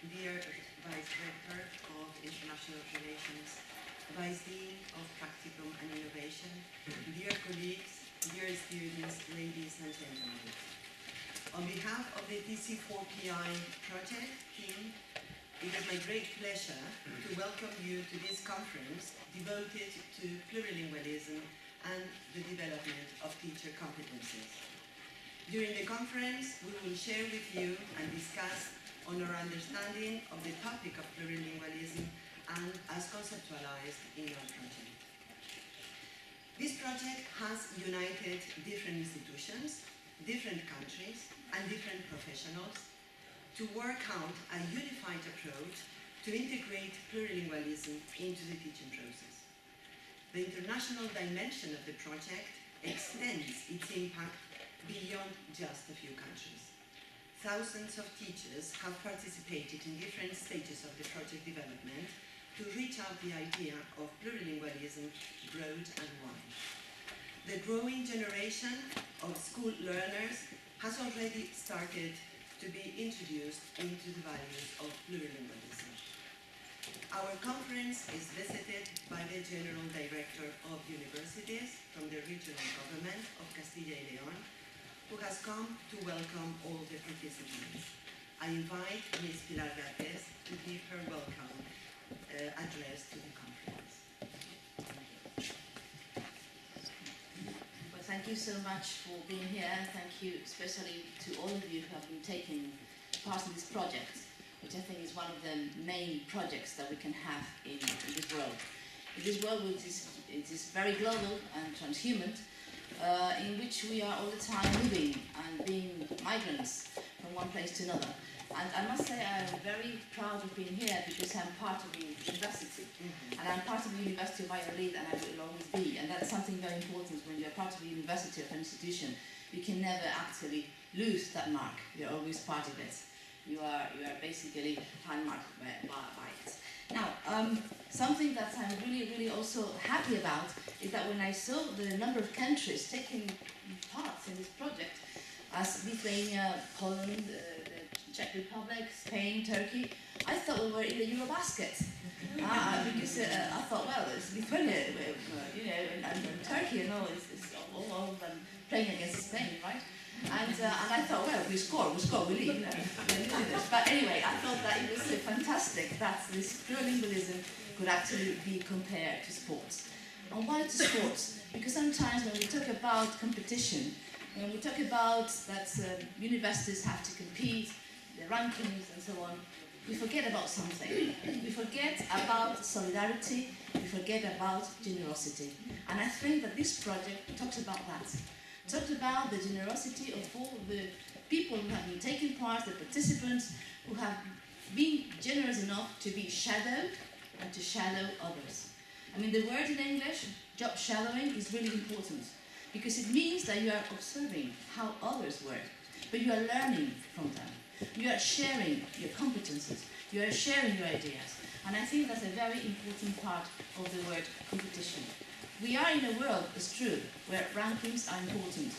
dear Vice Rector of International Relations, Vice Dean of Practicum and Innovation, dear colleagues, dear students, ladies and gentlemen. On behalf of the TC4PI project team, it is my great pleasure to welcome you to this conference devoted to plurilingualism and the development of teacher competencies. During the conference, we will share with you and discuss on our understanding of the topic of plurilingualism and as conceptualized in our project. This project has united different institutions, different countries, and different professionals to work out a unified approach to integrate plurilingualism into the teaching process. The international dimension of the project extends its impact beyond just a few countries. Thousands of teachers have participated in different stages of the project development to reach out the idea of plurilingualism broad and wide. The growing generation of school learners has already started to be introduced into the values of plurilingualism. Our conference is visited by the General Director of Universities from the Regional Government of Castilla y León, who has come to welcome all the participants. I invite Ms. Pilar Garcés to give her welcome address to the conference. Well, thank you so much for being here, and thank you especially to all of you who have been taking part in this project, which I think is one of the main projects that we can have in this world. In this world which is very global and transhuman, in which we are all the time moving and being migrants from one place to another. And I must say I'm very proud of being here because I'm part of the university. And I'm part of the University of Valladolid, and I will always be. And that's something very important when you're part of the university of an institution. You can never actually lose that mark. You're always part of it. You are basically handmarked by it. Now, something that I'm really also happy about is that when I saw the number of countries taking part in this project, as Lithuania, Poland, the Czech Republic, Spain, Turkey, I thought we were in a Eurobasket. Because I thought, well, it's Lithuania, and Turkey, it's all playing against Spain, right? And I thought, well, we score, we lead. But anyway, I thought that it was fantastic that this plurilingualism could actually be compared to sports. And why to sports? Because sometimes when we talk about competition, when we talk about that universities have to compete, the rankings and so on, we forget about something. We forget about solidarity, we forget about generosity. And I think that this project talks about that. Talked about the generosity of all the people who have been taking part, the participants who have been generous enough to be shadowed and to shadow others. I mean, the word in English, job shadowing, is really important because it means that you are observing how others work, but you are learning from them. You are sharing your competences, you are sharing your ideas, and I think that's a very important part of the word competition. We are in a world, it's true, where rankings are important,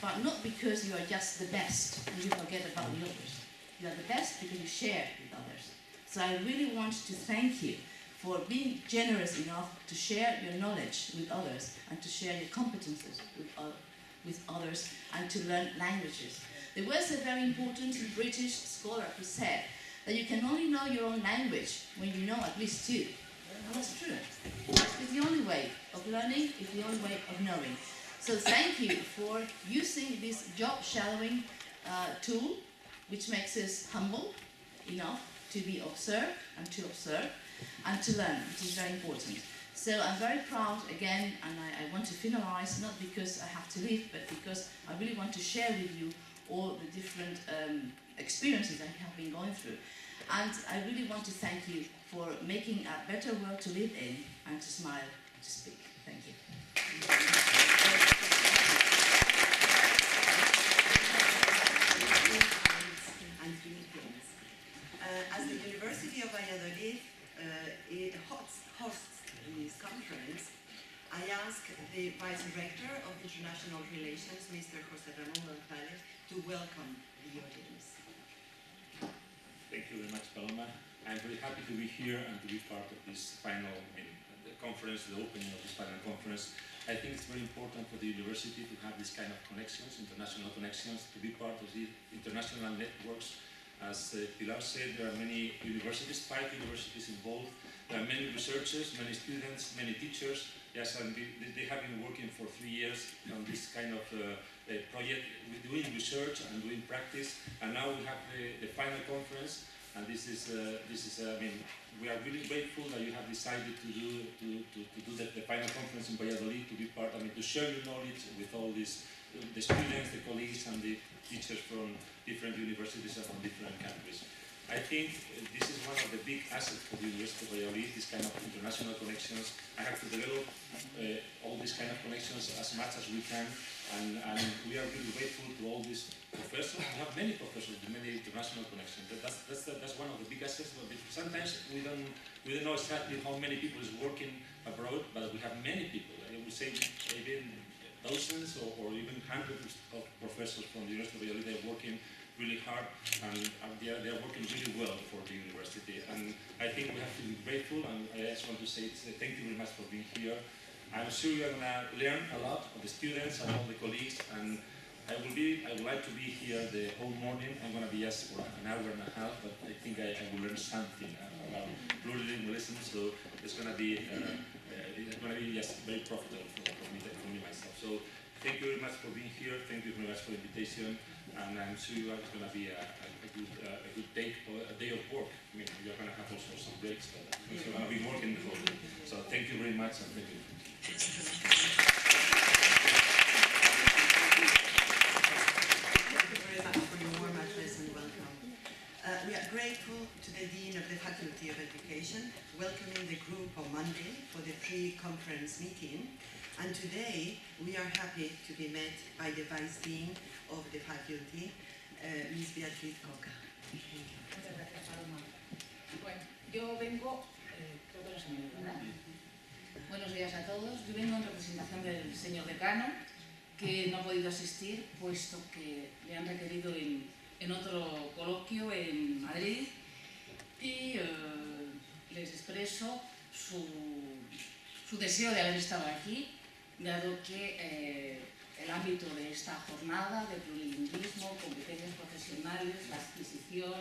but not because you are just the best and you forget about the others. You are the best because you share with others. So I really want to thank you for being generous enough to share your knowledge with others and to share your competences with others and to learn languages. There was a very important British scholar who said that you can only know your own language when you know at least two. And that's true. It's the only way of learning, it's the only way of knowing. So thank you for using this job shadowing tool, which makes us humble enough to be observed and to learn, which is very important. So I'm very proud again, and I want to finalize, not because I have to leave, but because I really want to share with you all the different experiences I have been going through. And I really want to thank you for making a better world to live in and to smile and to speak. Thank you. As the University of Valladolid it hosts this conference, I ask the Vice Rector of International Relations, Mr. José Ramón González, to welcome the audience. Thank you very much, Paloma. I'm very happy to be here and to be part of this final the conference, the opening of this final conference. I think it's very important for the university to have this kind of connections, international connections, to be part of the international networks. As Pilar said, there are many universities, 5 universities involved. There are many researchers, many students, many teachers. Yes, and they have been working for 3 years on this kind of project, doing research and doing practice. And now we have the final conference. And this is I mean, we are really grateful that you have decided to do the final conference in Valladolid, to be part, I mean, to share your knowledge with all these, the students, the colleagues, and the teachers from different universities and from different countries. I think this is one of the big assets for the University of Valladolid, this kind of international connections. I have to develop all these kind of connections as much as we can, and we are really grateful to all these professors. We have many professors with many international connections. That's one of the big assets. But sometimes we don't know exactly how many people is working abroad, but we have many people. I would say even thousands or even hundreds of professors from the University of Valladolid are working really hard, and they are working really well for the university. And I think we have to be grateful, and I just want to say thank you very much for being here. I'm sure you're going to learn a lot of the students and all the colleagues, and I would like to be here the whole morning. I'm going to be just for an hour and a half, but I think I will learn something about plurilingualism, so it's going to be just very profitable for me myself. So thank you very much for being here. Thank you very much for the invitation. And I'm sure it's going to be a good day, a day of work. I mean, you're going to have also some breaks, but you're going to be working the whole day. So thank you very much, and thank you. Thank you very much for your warm address and welcome. We are grateful to the Dean of the Faculty of Education, welcoming the group on Monday for the pre-conference meeting. And today, we are happy to be met by the Vice Dean of the Faculty, Ms. Beatriz Coca. Muchas gracias, Paloma. Bueno, yo vengo, creo que no se me ve, ¿verdad? Buenos días a todos. Yo vengo en representación del señor decano, que no ha podido asistir, puesto que le han requerido en otro coloquio en Madrid, y les expreso su deseo de haber estado aquí, dado que el ámbito de esta jornada de plurilingüismo, competencias profesionales, la adquisición,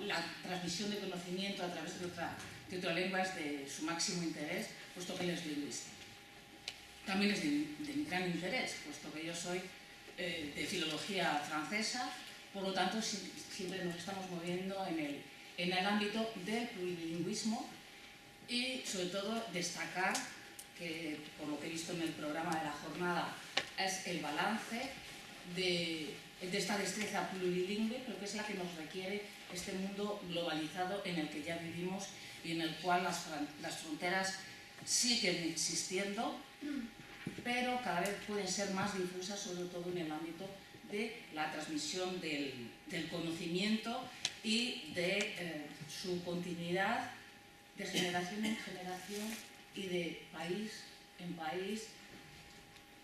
la transmisión de conocimiento a través de otra lengua es de su máximo interés, puesto que él es lingüista. También es de mi gran interés, puesto que yo soy de filología francesa, por lo tanto siempre nos estamos moviendo en el ámbito del plurilingüismo, y sobre todo destacar que, por lo que he visto en el programa de la jornada, es el balance de esta destreza plurilingüe, pero que es la que nos requiere este mundo globalizado en el que ya vivimos y en el cual las fronteras siguen existiendo, pero cada vez pueden ser más difusas, sobre todo en el ámbito de la transmisión del conocimiento y de su continuidad de generación en generación y de país en país,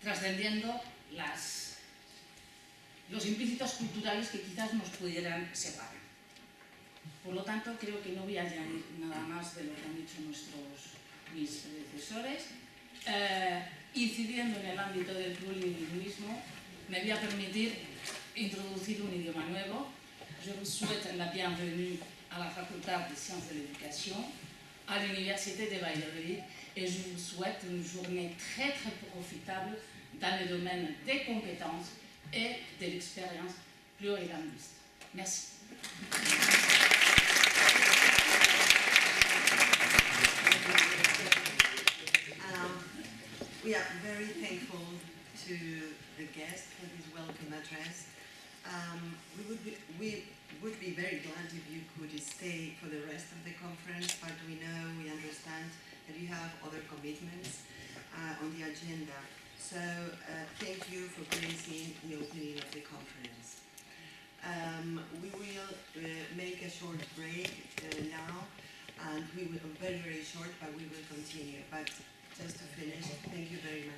trascendiendo los implícitos culturales que quizás nos pudieran separar. Por lo tanto, creo que no voy a añadir nada más de lo que han dicho mis predecesores. Incidiendo en el ámbito del plurilingüismo, me voy a permitir introducir un idioma nuevo. Je vous souhaite la bienvenue à la Faculté des Sciences de l'Éducation, à l'Université de Valladolid, et je vous souhaite une journée très très profitable dans le domaine des compétences et de l'expérience plurilinguiste. Merci. We are very thankful to the guest for his welcome address. We would be very glad if you could stay for the rest of the conference, but we understand that you have other commitments on the agenda. So thank you for gracing the opening of the conference. We will make a short break now, and we will very, very short, but we will continue. But just to finish, thank you very much.